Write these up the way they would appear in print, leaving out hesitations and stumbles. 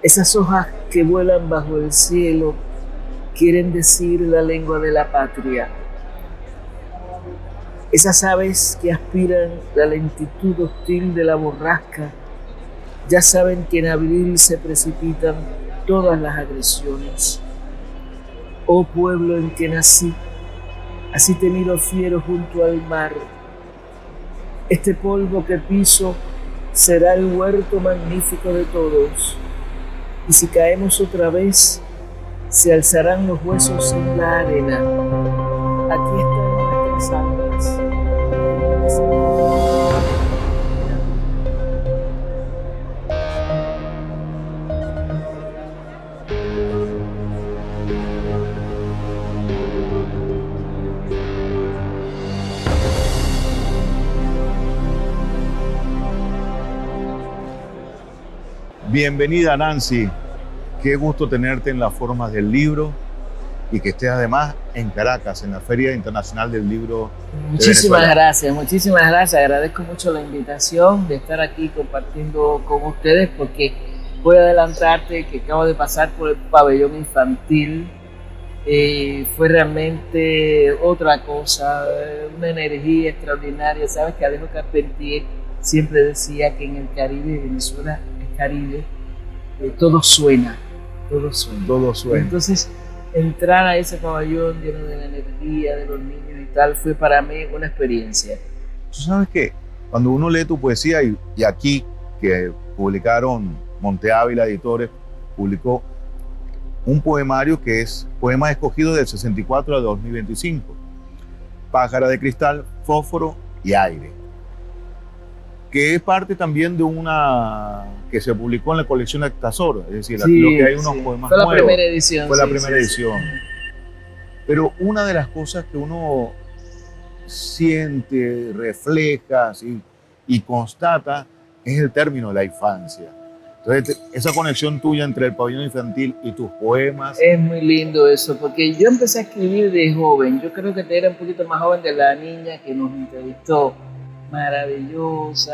Esas hojas que vuelan bajo el cielo quieren decir la lengua de la patria. Esas aves que aspiran la lentitud hostil de la borrasca ya saben que en abril se precipitan todas las agresiones. Oh pueblo en que nací, así te miro fiero junto al mar. Este polvo que piso será el huerto magnífico de todos. Y si caemos otra vez, se alzarán los huesos en la arena. Aquí están nuestras almas. Bienvenida, Nancy. Qué gusto tenerte en las Formas del Libro y que estés además en Caracas, en la Feria Internacional del Libro de Muchísimas Venezuela. gracias, muchísimas gracias. Agradezco mucho la invitación de estar aquí compartiendo con ustedes porque voy a adelantarte que acabo de pasar por el pabellón infantil. Fue realmente otra cosa, una energía extraordinaria. Sabes que Alejo Carpentier siempre decía que en el Caribe, Venezuela es Caribe, todo suena, todo suena. Todo suena. Entonces, entrar a ese pabellón lleno de la energía de los niños y tal fue para mí una experiencia. Tú sabes que cuando uno lee tu poesía, y aquí que publicaron Monte Ávila Editores, publicó un poemario que es Poemas Escogidos del 64 al 2025. Pájara de cristal, fósforo y aire. Que es parte también de una que se publicó en la colección Actasor, es decir, Sí, lo que hay unos sí. poemas Fue la nuevos. primera edición. Fue la Sí, primera sí, edición. Pero una de las cosas que uno siente, refleja y constata es el término de la infancia. Entonces, esa conexión tuya entre el pabellón infantil y tus poemas. Es muy lindo eso, porque yo empecé a escribir de joven. Yo creo que era un poquito más joven de la niña que nos entrevistó, maravillosa,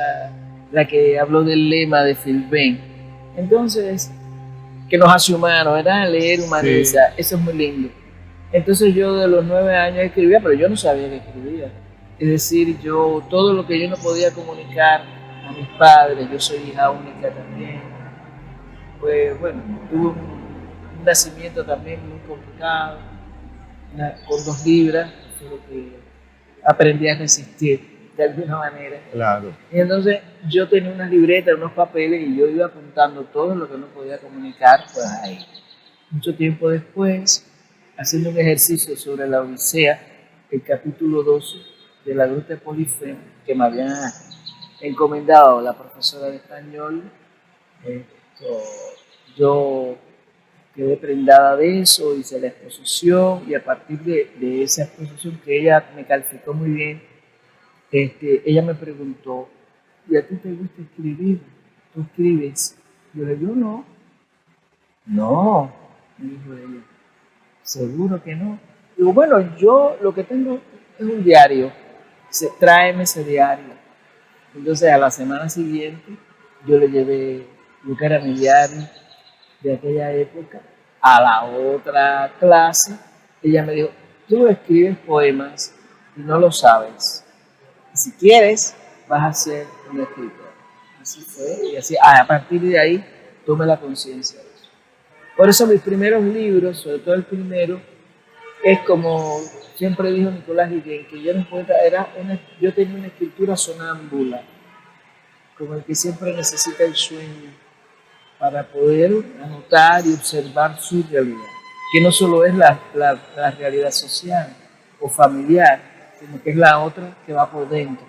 la que habló del lema de Filben. Entonces, que nos hace humanos, ¿verdad? Leer humaniza, sí. Eso es muy lindo. Entonces yo de los 9 años escribía, pero yo no sabía que escribía. Es decir, yo todo lo que yo no podía comunicar a mis padres, yo soy hija única también, pues bueno, tuve un nacimiento también muy complicado, con 2 libras, pero que aprendí a resistir de alguna manera. Claro. Y entonces yo tenía unas libretas, unos papeles y yo iba apuntando todo lo que no podía comunicar, pues ahí. Mucho tiempo después, haciendo un ejercicio sobre la Odisea, el capítulo 12 de la Gruta de Polifemo, que me había encomendado la profesora de español, yo quedé prendada de eso, hice la exposición y a partir de esa exposición que ella me calificó muy bien, ella me preguntó, ¿y a ti te gusta escribir? ¿Tú escribes? Yo le digo, no. No, me dijo ella. ¿Seguro que no? Digo, bueno, yo lo que tengo es un diario. Dice, tráeme ese diario. Entonces a la semana siguiente yo le llevé lo que era mi diario de aquella época a la otra clase. Ella me dijo, tú escribes poemas y no lo sabes. Y si quieres, vas a ser un escritor. Así fue. Y así, a partir de ahí, tomé la conciencia de eso. Por eso mis primeros libros, sobre todo el primero, es como siempre dijo Nicolás Guillén, que yo era un poeta, yo tenía una escritura sonámbula, como el que siempre necesita el sueño para poder anotar y observar su realidad, que no solo es la realidad social o familiar, sino que es la otra que va por dentro.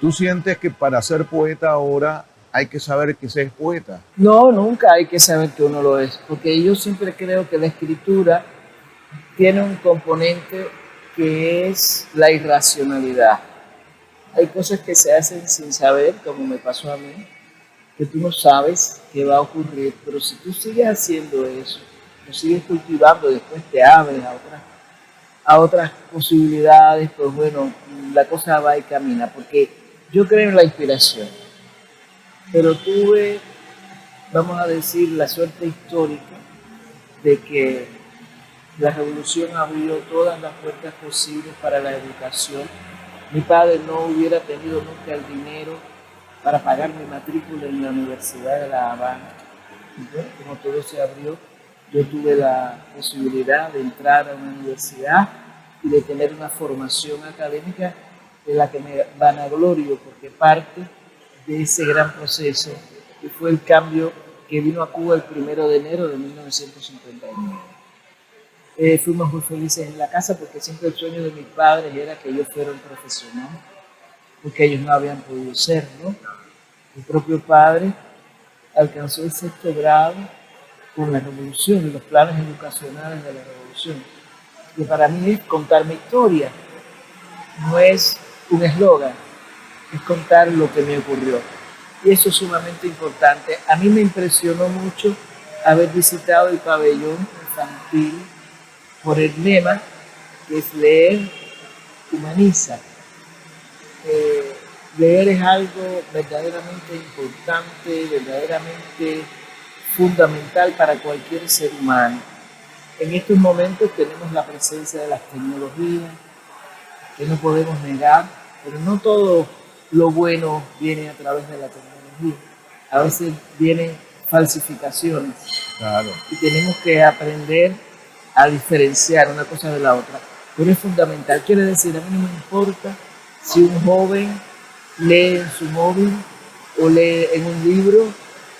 ¿Tú sientes que para ser poeta ahora hay que saber que se es poeta? No, nunca hay que saber que uno lo es, porque yo siempre creo que la escritura tiene un componente que es la irracionalidad. Hay cosas que se hacen sin saber, como me pasó a mí, que tú no sabes qué va a ocurrir, pero si tú sigues haciendo eso, lo sigues cultivando, después te abres a otras posibilidades, pues bueno, la cosa va y camina, porque yo creo en la inspiración, pero tuve vamos a decir, la suerte histórica de que la revolución abrió todas las puertas posibles para la educación. Mi padre no hubiera tenido nunca el dinero para pagar mi matrícula en la Universidad de La Habana. Y bueno, como todo se abrió, yo tuve la posibilidad de entrar a una universidad y de tener una formación académica de la que me vanaglorio, porque parte de ese gran proceso que fue el cambio que vino a Cuba el 1 de enero de 1959. Fuimos muy felices en la casa porque siempre el sueño de mis padres era que yo fuera un profesional, porque ellos no habían podido serlo. Mi propio padre alcanzó el 6º grado con la revolución y los planes educacionales de la revolución. Que para mí es contar mi historia, no es un eslogan, es contar lo que me ocurrió. Y eso es sumamente importante. A mí me impresionó mucho haber visitado el pabellón infantil por el lema que es leer humaniza. Leer es algo verdaderamente importante, verdaderamente fundamental para cualquier ser humano. En estos momentos tenemos la presencia de las tecnologías, que no podemos negar, pero no todo lo bueno viene a través de la tecnología. A veces vienen falsificaciones. Claro. Y tenemos que aprender a diferenciar una cosa de la otra. Pero es fundamental. Quiere decir, a mí no me importa si un joven lee en su móvil, o lee en un libro,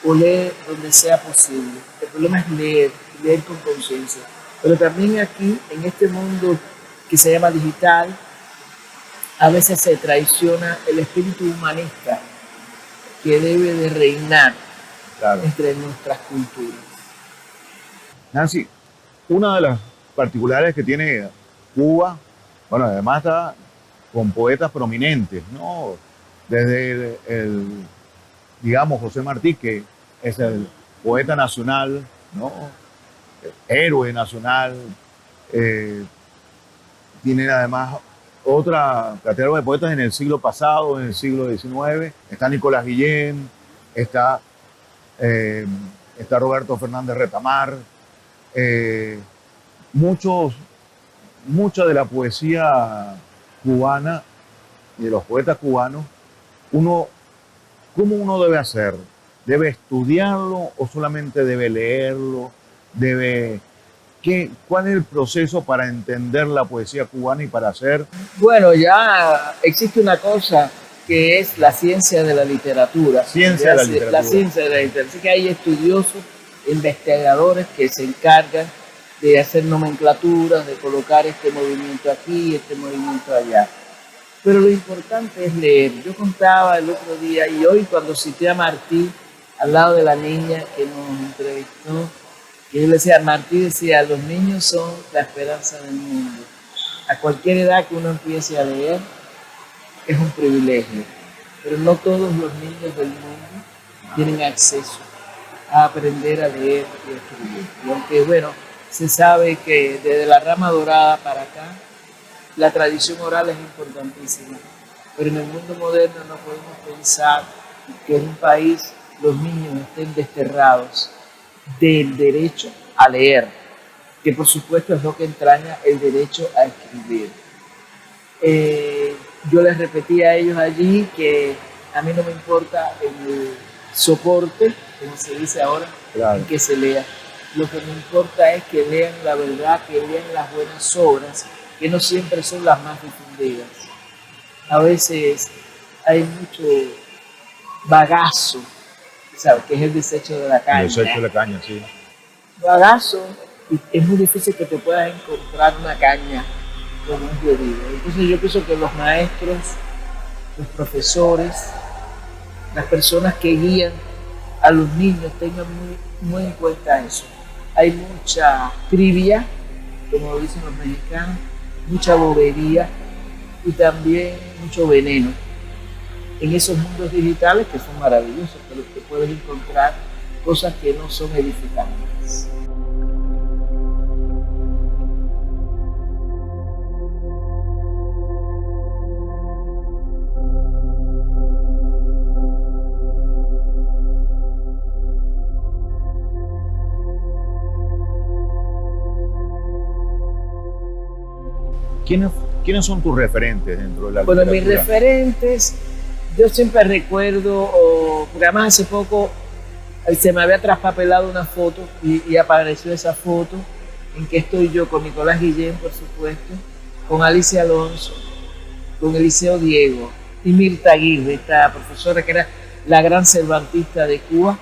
o lee donde sea posible. El problema es leer con conciencia. Pero también aquí, en este mundo que se llama digital, a veces se traiciona el espíritu humanista que debe de reinar entre nuestras culturas. Nancy, una de las particularidades que tiene Cuba, bueno, además está con poetas prominentes, ¿no? Desde digamos, José Martí, que es el poeta nacional, ¿no? Héroe nacional. Tienen además otra categoría de poetas en el siglo pasado, en el siglo XIX. Está Nicolás Guillén, está Roberto Fernández Retamar. Mucha de la poesía cubana y de los poetas cubanos, ¿cómo uno debe hacer? ¿Debe estudiarlo o solamente debe leerlo? ¿Cuál es el proceso para entender la poesía cubana y para hacer? Bueno, ya existe una cosa que es la ciencia de la literatura. La ciencia de la literatura. Así que hay estudiosos, investigadores que se encargan de hacer nomenclaturas, de colocar este movimiento aquí, este movimiento allá. Pero lo importante es leer. Yo contaba el otro día y hoy cuando cité a Martí al lado de la niña que nos entrevistó, que yo le decía, Martí decía, los niños son la esperanza del mundo. A cualquier edad que uno empiece a leer es un privilegio, pero no todos los niños del mundo tienen acceso a aprender a leer y a escribir. Y aunque, bueno, se sabe que desde la rama dorada para acá, la tradición oral es importantísima, pero en el mundo moderno no podemos pensar que en un país los niños estén desterrados del derecho a leer, que por supuesto es lo que entraña el derecho a escribir. Yo les repetí a ellos allí que a mí no me importa el soporte, como se dice ahora, claro, en que se lea. Lo que me importa es que lean la verdad, que lean las buenas obras, que no siempre son las más difundidas. A veces hay mucho bagazo, ¿sabes? Que es el desecho de la caña. El desecho de la caña, sí. Bagazo, y es muy difícil que te puedas encontrar una caña como es debido. Entonces yo pienso que los maestros, los profesores, las personas que guían a los niños tengan muy en cuenta eso. Hay mucha trivia, como lo dicen los mexicanos, mucha bobería y también mucho veneno en esos mundos digitales que son maravillosos, pero que puedes encontrar cosas que no son edificantes. ¿quiénes, quiénes son tus referentes dentro de la Bueno, mis literatura? referentes, yo siempre recuerdo, porque además hace poco se me había traspapelado una foto y apareció esa foto en que estoy yo con Nicolás Guillén, por supuesto, con Alicia Alonso, con Eliseo Diego y Mirta Aguirre, esta profesora que era la gran cervantista de Cuba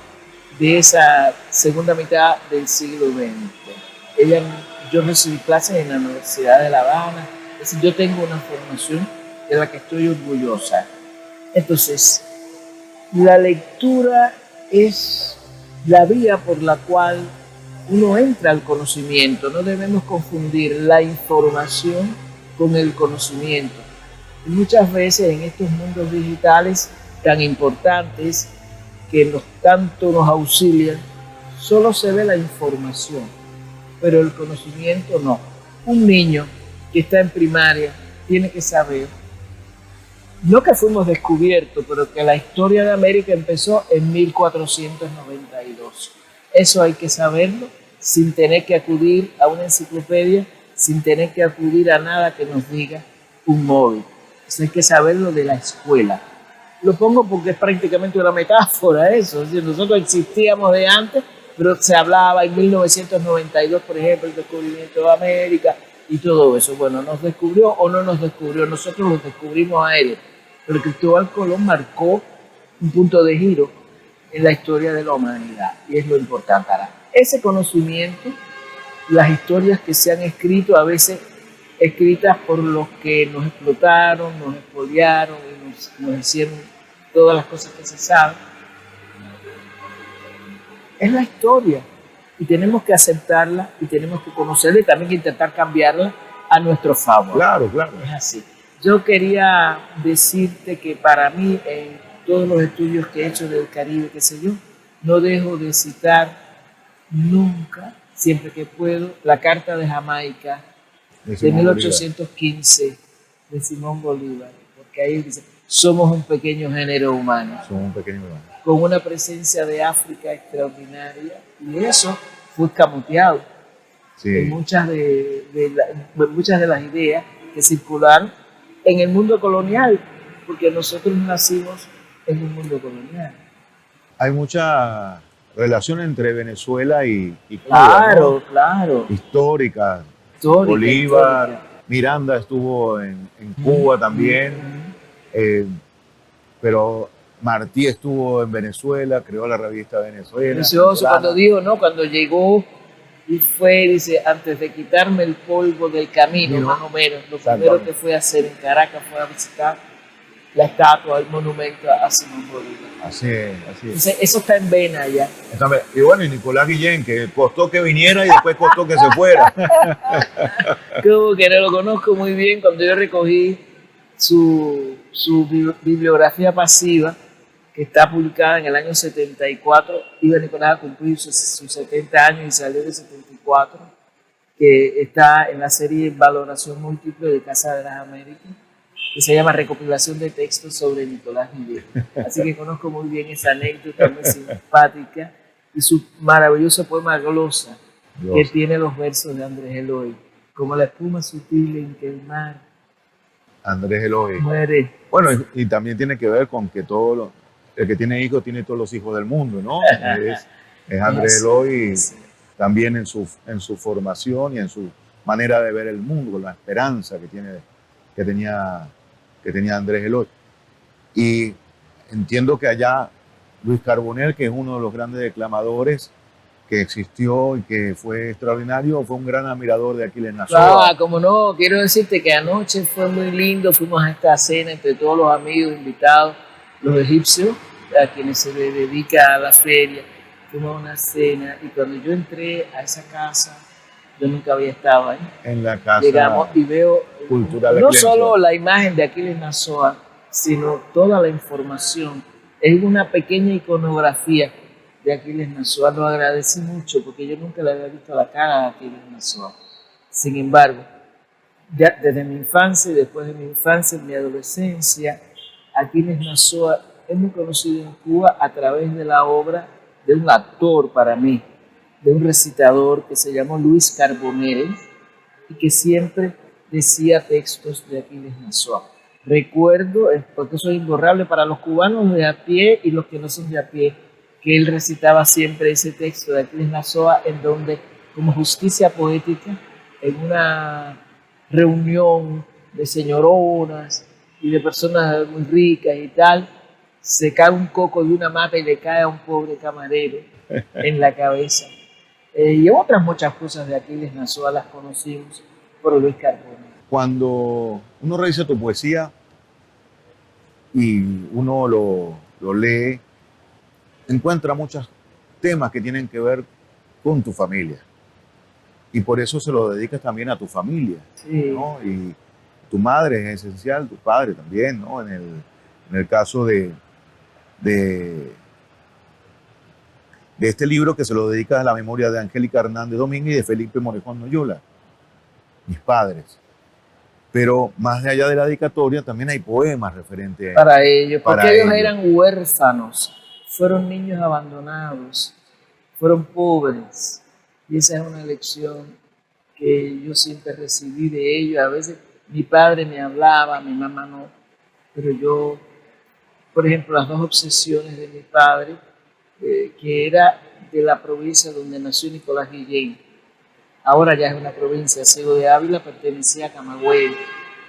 de esa segunda mitad del siglo XX. Ella, yo recibí clases en la Universidad de La Habana, es decir, yo tengo una formación de la que estoy orgullosa. Entonces, la lectura es la vía por la cual uno entra al conocimiento. No debemos confundir la información con el conocimiento. Y muchas veces en estos mundos digitales tan importantes que tanto nos auxilian, solo se ve la información, pero el conocimiento no. Un niño que está en primaria tiene que saber, no que fuimos descubiertos, pero que la historia de América empezó en 1492. Eso hay que saberlo sin tener que acudir a una enciclopedia, sin tener que acudir a nada que nos diga un móvil. Eso hay que saberlo de la escuela. Lo pongo porque es prácticamente una metáfora eso. Es decir, nosotros existíamos de antes, pero se hablaba en 1992, por ejemplo, el descubrimiento de América y todo eso. Bueno, ¿nos descubrió o no nos descubrió? Nosotros los descubrimos a él. Pero Cristóbal Colón marcó un punto de giro en la historia de la humanidad y es lo importante. Ahora, ese conocimiento, las historias que se han escrito, a veces escritas por los que nos explotaron, nos expoliaron y nos hicieron todas las cosas que se saben, es la historia y tenemos que aceptarla y tenemos que conocerla y también intentar cambiarla a nuestro favor. Claro, claro. Es así. Yo quería decirte que para mí, en todos los estudios que he hecho del Caribe, qué sé yo, no dejo de citar nunca, siempre que puedo, la Carta de Jamaica de 1815 de Simón Bolívar, porque ahí dice, somos un pequeño género humano, Somos un pequeño humano, con una presencia de África extraordinaria, y eso fue escamoteado en muchas de las ideas que circularon en el mundo colonial, porque nosotros nacimos en un mundo colonial. Hay mucha relación entre Venezuela y Cuba, Claro, ¿no? claro. Histórica. Histórica, Bolívar, histórica. Miranda estuvo en Cuba también, pero Martí estuvo en Venezuela, creó la revista Venezuela. Precioso, cuando dijo, ¿no? Cuando llegó y fue, dice, antes de quitarme el polvo del camino, más o menos, lo primero que fue a hacer en Caracas fue a visitar la estatua, el monumento a Simón Bolívar. Así es, así es. Entonces, eso está en vena ya. Y bueno, y Nicolás Guillén, que costó que viniera y después costó que se fuera. Como que no lo conozco muy bien, cuando yo recogí su bibliografía pasiva, que está publicada en el año 74, iba Nicolás a cumplir sus 70 años y salió de 74, que está en la serie Valoración Múltiple de Casa de las Américas, que se llama Recopilación de Textos sobre Nicolás Guillén. Así que conozco muy bien esa anécdota muy simpática y su maravilloso poema Glosa, que tiene los versos de Andrés Eloy, como la espuma sutil en que el mar Andrés Eloy muere. Bueno, y también tiene que ver con que el que tiene hijos tiene todos los hijos del mundo, ¿no? Es Andrés Eloy también en su formación y en su manera de ver el mundo, con la esperanza que tenía Andrés Eloy. Y entiendo que allá Luis Carbonell, que es uno de los grandes declamadores que existió y que fue extraordinario, fue un gran admirador de Aquiles Nazoa. Ah, como no, quiero decirte que anoche fue muy lindo, fuimos a esta cena entre todos los amigos invitados, los egipcios, a quienes se les dedica a la feria, fuimos a una cena y cuando yo entré a esa casa, yo nunca había estado ahí. En la casa. Llegamos y veo cultural no solo la imagen de Aquiles Nazoa, sino toda la información. Es una pequeña iconografía de Aquiles Nazoa. Lo agradecí mucho porque yo nunca le había visto la cara a Aquiles Nazoa. Sin embargo, ya desde mi infancia y después de mi infancia, en mi adolescencia, Aquiles Nazoa es muy conocido en Cuba a través de la obra de un actor para mí, de un recitador que se llamó Luis Carbonell y que siempre decía textos de Aquiles Nazoa. Recuerdo, porque eso es imborrable para los cubanos de a pie y los que no son de a pie, que él recitaba siempre ese texto de Aquiles Nazoa, en donde, como justicia poética, en una reunión de señoronas y de personas muy ricas y tal, se cae un coco de una mata y le cae a un pobre camarero en la cabeza. Y otras muchas cosas de Aquiles Nazoa las conocimos por Luis Carbone. Cuando uno revisa tu poesía y uno lo lee, encuentra muchos temas que tienen que ver con tu familia. Y por eso se lo dedicas también a tu familia, Sí. ¿no? Y tu madre es esencial, tu padre también, ¿no? En el caso de este libro que se lo dedicas a la memoria de Angélica Hernández Domínguez y de Felipe Morejón Noyola, mis padres. Pero más allá de la dedicatoria también hay poemas referentes para ellos, porque para ellos ellos. eran huérfanos, fueron niños abandonados, fueron pobres. Y esa es una lección que yo siempre recibí de ellos. A veces mi padre me hablaba, mi mamá no, pero yo, por ejemplo, las dos obsesiones de mi padre, que era de la provincia donde nació Nicolás Guillén. Ahora ya es una provincia, Ciego de Ávila pertenecía a Camagüey.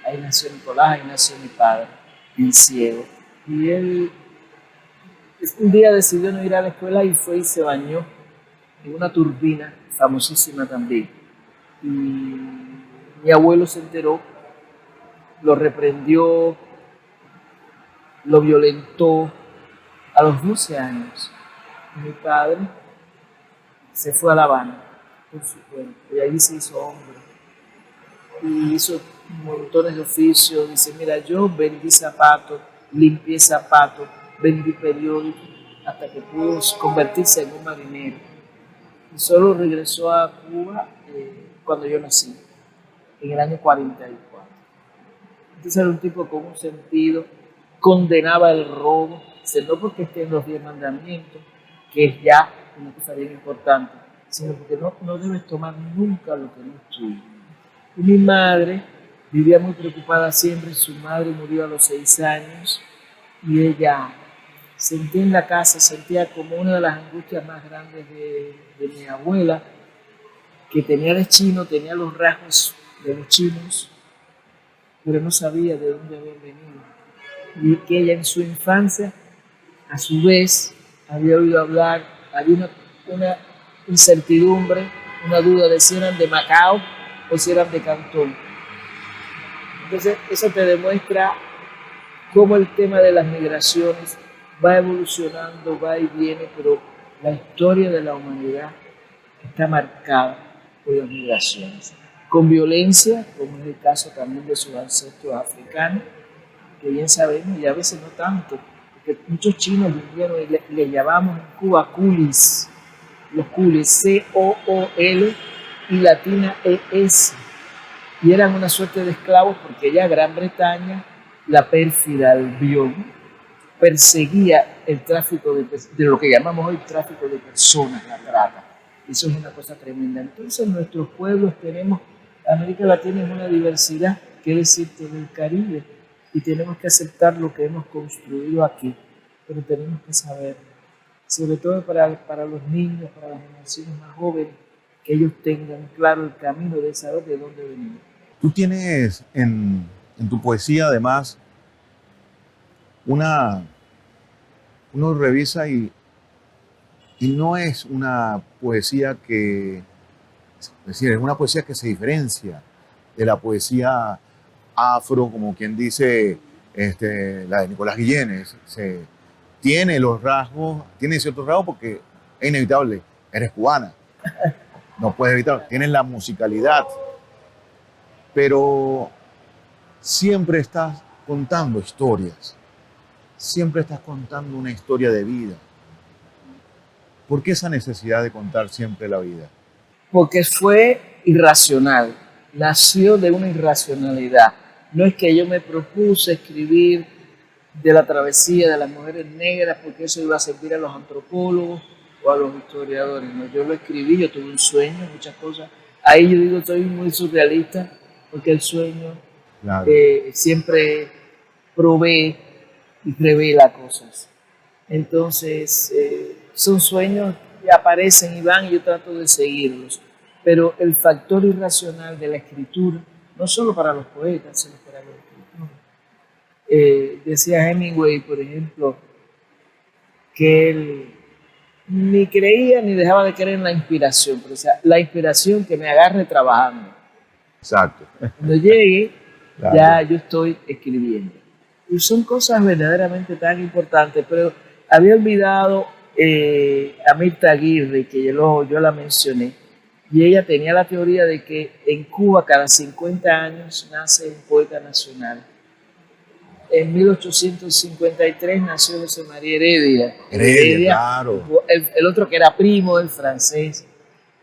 Ahí nació Nicolás, ahí nació mi padre, en Ciego. Y él un día decidió no ir a la escuela y fue y se bañó en una turbina famosísima también. Y mi abuelo se enteró, lo reprendió, lo violentó a los 12 años. Y mi padre se fue a La Habana por su cuenta y ahí se hizo hombre. Y hizo montones de oficios. Dice, mira, yo vendí zapatos, limpié zapatos, vendí periódicos, hasta que pudo convertirse en un marinero. Y solo regresó a Cuba cuando yo nací, en el año 44. Entonces era un tipo con un sentido, condenaba el robo, no porque esté en los 10 mandamientos, que es ya una cosa bien importante, sino porque no debes tomar nunca lo que no es tuyo. Y mi madre vivía muy preocupada siempre, su madre murió a los 6 años y ella sentía en la casa, sentía como una de las angustias más grandes de mi abuela, que tenía de chino, tenía los rasgos de los chinos, pero no sabía de dónde habían venido. Y que ella en su infancia, a su vez, había oído hablar, había una incertidumbre, una duda de si eran de Macao o si eran de Cantón. Entonces, eso te demuestra cómo el tema de las migraciones va evolucionando, va y viene, pero la historia de la humanidad está marcada por las migraciones. Con violencia, como es el caso también de sus ancestros africanos, que bien sabemos, y a veces no tanto, porque muchos chinos vinieron y le llamamos en Cuba culis, los culis, C-O-O-L y latina E-S, y eran una suerte de esclavos porque ya Gran Bretaña, la pérfida Albión, perseguía el tráfico de lo que llamamos hoy tráfico de personas, la trata. Eso es una cosa tremenda. Entonces nuestros pueblos tenemos, América Latina es una diversidad, que decir, en el Caribe, y tenemos que aceptar lo que hemos construido aquí, pero tenemos que saber, sobre todo para los niños, para las generaciones más jóvenes, que ellos tengan claro el camino de saber de dónde venimos. Tú tienes en tu poesía además uno revisa y no es una poesía que, es decir, es una poesía que se diferencia de la poesía afro, como quien dice, la de Nicolás Guillén. Tiene los rasgos, tiene ciertos rasgos porque es inevitable, eres cubana, no puedes evitarlo, tienes la musicalidad, pero siempre estás contando historias, siempre estás contando una historia de vida. ¿Por qué esa necesidad de contar siempre la vida? Porque fue irracional, nació de una irracionalidad. No es que yo me propuse escribir de la travesía de las mujeres negras porque eso iba a servir a los antropólogos o a los historiadores. No, yo lo escribí, yo tuve un sueño, muchas cosas. Ahí yo digo, soy muy surrealista, porque el sueño Claro. siempre provee y revela cosas. Entonces, son sueños que aparecen y van y yo trato de seguirlos. Pero el factor irracional de la escritura, no solo para los poetas, sino para los escritores. Decía Hemingway, por ejemplo, que él ni creía ni dejaba de creer en la inspiración, pero, o sea, la inspiración que me agarre trabajando. Exacto. Cuando llegue, Claro. ya yo estoy escribiendo. Y son cosas verdaderamente tan importantes, pero había olvidado a Mirta Aguirre, que yo la mencioné, y ella tenía la teoría de que en Cuba cada 50 años nace un poeta nacional. En 1853 nació José María Heredia. Heredia, claro. El otro que era primo del francés,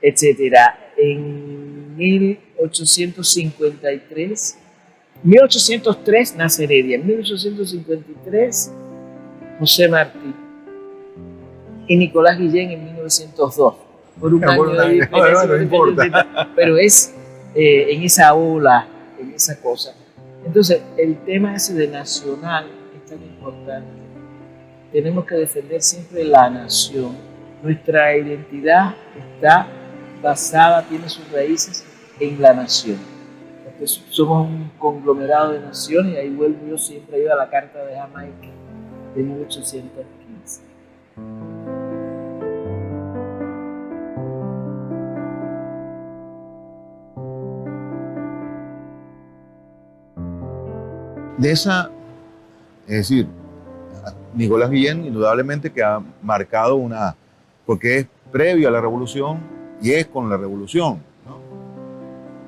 etcétera. En 1803 nace Heredia. En 1853 José Martí y Nicolás Guillén en 1902. Por un año de diferencia, no importa. pero es en esa ola, en esa cosa. Entonces, el tema ese de nacional es tan importante. Tenemos que defender siempre la nación. Nuestra identidad está basada, tiene sus raíces en la nación. Porque somos un conglomerado de naciones y ahí vuelvo yo siempre a la Carta de Jamaica de 1815. De esa, es decir, Nicolás Guillén indudablemente que ha marcado una, porque es previo a la revolución y es con la revolución, ¿no?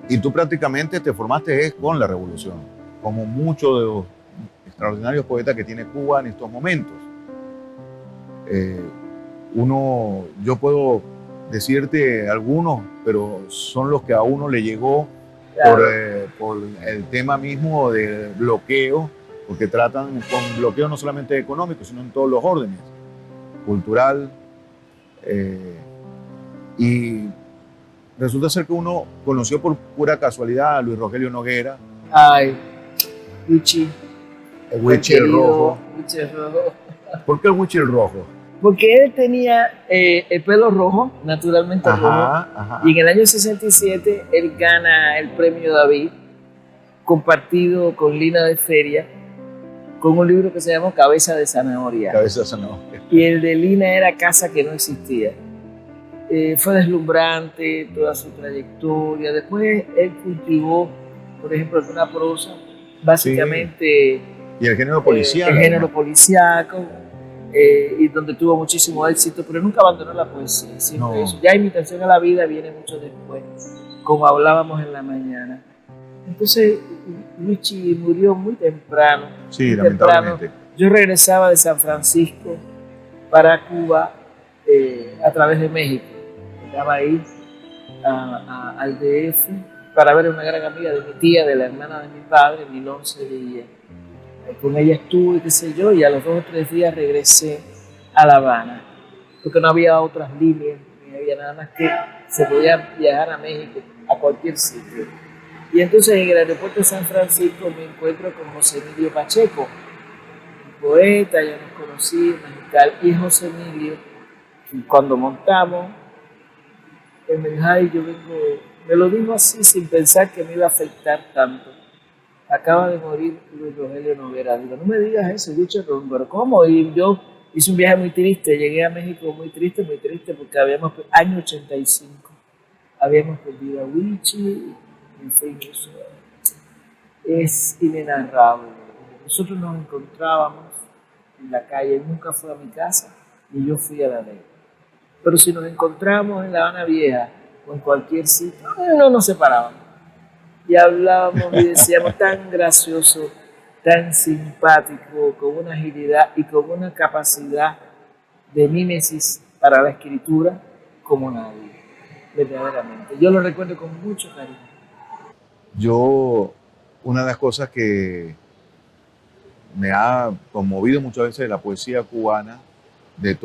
Y tú prácticamente te formaste es con la revolución, como muchos de los extraordinarios poetas que tiene Cuba en estos momentos. Yo puedo decirte algunos, pero son los que a uno le llegó. Claro. Por el tema mismo del bloqueo, porque tratan con bloqueo no solamente económico, sino en todos los órdenes, cultural, y resulta ser que uno conoció por pura casualidad a Luis Rogelio Noguera. Ay, Wichi. El Wichi el Rojo. Wichi el Rojo. ¿Por qué el Wichi el Rojo? Porque él tenía el pelo rojo, naturalmente rojo, ajá. Y en el año 67 él gana el premio David, compartido con Lina de Feria, con un libro que se llama Cabeza de Zanahoria. Cabeza de Zanahoria. Y el de Lina era Casa que no existía. Fue deslumbrante toda su trayectoria. Después él cultivó, por ejemplo, una prosa, básicamente... Sí. Y el género policial. El género policíaco. Y donde tuvo muchísimo éxito, pero nunca abandonó la poesía, siempre eso. Ya Imitación a la vida viene mucho después, como hablábamos en la mañana. Entonces, Wichi murió muy temprano. Sí, muy lamentablemente. Temprano. Yo regresaba de San Francisco para Cuba a través de México. Llegaba ahí al DF para ver a una gran amiga de mi tía, de la hermana de mi padre, Milón Sevilla. Con ella estuve, qué sé yo, y a los 2 o 3 días regresé a La Habana, porque no había otras líneas, ni había nada más que se podía viajar a México, a cualquier sitio. Y entonces en el aeropuerto de San Francisco me encuentro con José Emilio Pacheco, un poeta, ya nos conocí, musical, y José Emilio, y cuando montamos, él me dijo, ay, yo vengo, me lo dijo así sin pensar que me iba a afectar tanto. Acaba de morir Luis Rogelio Noguera. Digo, no me digas eso, Wichi el Rojo. Pero ¿cómo? Y yo hice un viaje muy triste, llegué a México muy triste, porque año 85, habíamos perdido a Wichi, en fin, eso es inenarrable. Nosotros nos encontrábamos en la calle, él nunca fue a mi casa, ni yo fui a la de él. Pero si nos encontramos en La Habana Vieja o en cualquier sitio, no nos separábamos. Y hablábamos y decíamos tan gracioso, tan simpático, con una agilidad y con una capacidad de mímesis para la escritura como nadie, verdaderamente. Yo lo recuerdo con mucho cariño. Una de las cosas que me ha conmovido muchas veces de la poesía cubana, de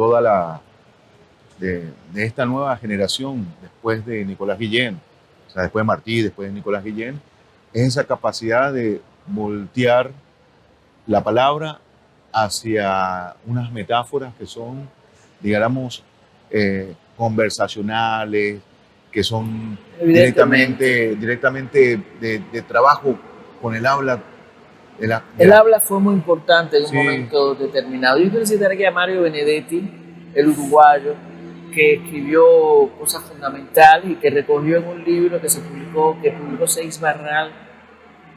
esta nueva generación después de Nicolás Guillén, o sea, después de Martí, después de Nicolás Guillén, es esa capacidad de voltear la palabra hacia unas metáforas que son, digamos, conversacionales, que son directamente de trabajo con el habla. El habla fue muy importante en un Sí. momento determinado. Yo quiero citar aquí a Mario Benedetti, el uruguayo, que escribió cosas fundamentales y que recogió en un libro que publicó Seix Barral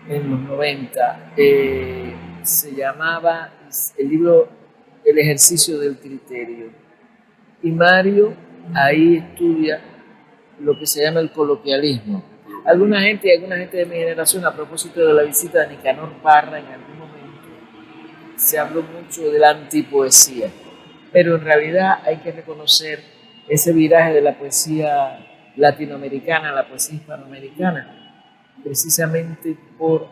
en los 90. Se llamaba el libro El ejercicio del criterio. Y Mario ahí estudia lo que se llama el coloquialismo. Alguna gente de mi generación, a propósito de la visita de Nicanor Parra, en algún momento se habló mucho de la antipoesía, pero en realidad hay que reconocer ese viraje de la poesía latinoamericana a la poesía hispanoamericana, precisamente por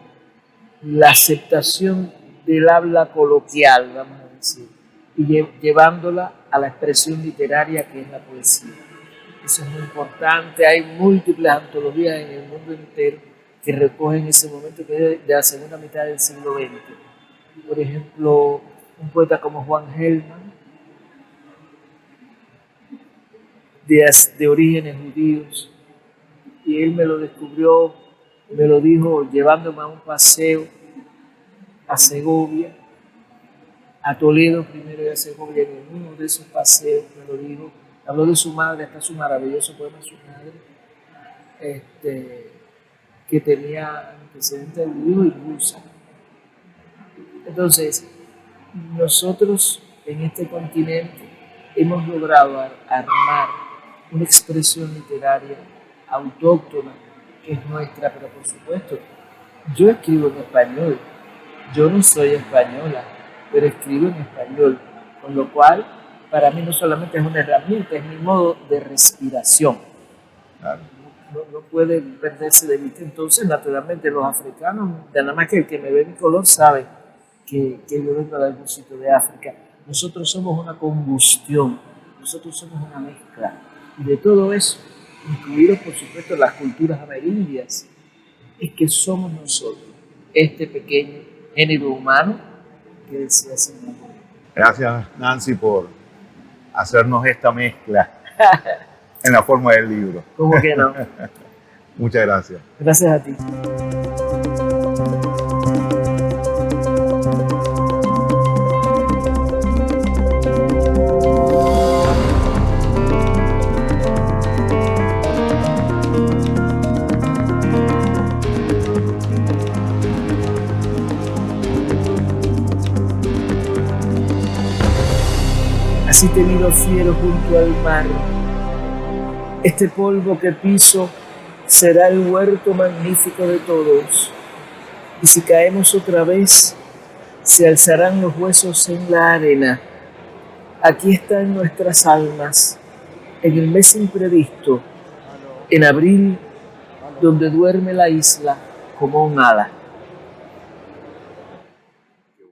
la aceptación del habla coloquial, vamos a decir, y llevándola a la expresión literaria que es la poesía. Eso es muy importante. Hay múltiples antologías en el mundo entero que recogen ese momento que es de la segunda mitad del siglo XX. Por ejemplo, un poeta como Juan Gelman, de orígenes judíos, y él me lo descubrió, me lo dijo llevándome a un paseo a Segovia, a Toledo primero y a Segovia. En uno de esos paseos me lo dijo, habló de su madre, hasta su maravilloso poema de su madre, que tenía antecedentes judíos y rusa. Entonces, nosotros en este continente hemos logrado armar una expresión literaria autóctona que es nuestra, pero por supuesto, yo escribo en español, yo no soy española, pero escribo en español, con lo cual para mí no solamente es una herramienta, es mi modo de respiración. Claro. No puede perderse de vista. Entonces, naturalmente, los africanos, nada más que el que me ve mi color sabe que yo vengo de algún sitio de África. Nosotros somos una combustión, nosotros somos una mezcla. Y de todo eso, incluidos por supuesto las culturas amerindias, es que somos nosotros, este pequeño género humano que decía Simón. Gracias, Nancy, por hacernos esta mezcla en la forma del libro. ¿Cómo que no? Muchas gracias. Gracias a ti. Así te miro fiero junto al mar. Este polvo que piso será el huerto magnífico de todos. Y si caemos otra vez, se alzarán los huesos en la arena. Aquí están nuestras almas, en el mes imprevisto, en abril, donde duerme la isla como un ala.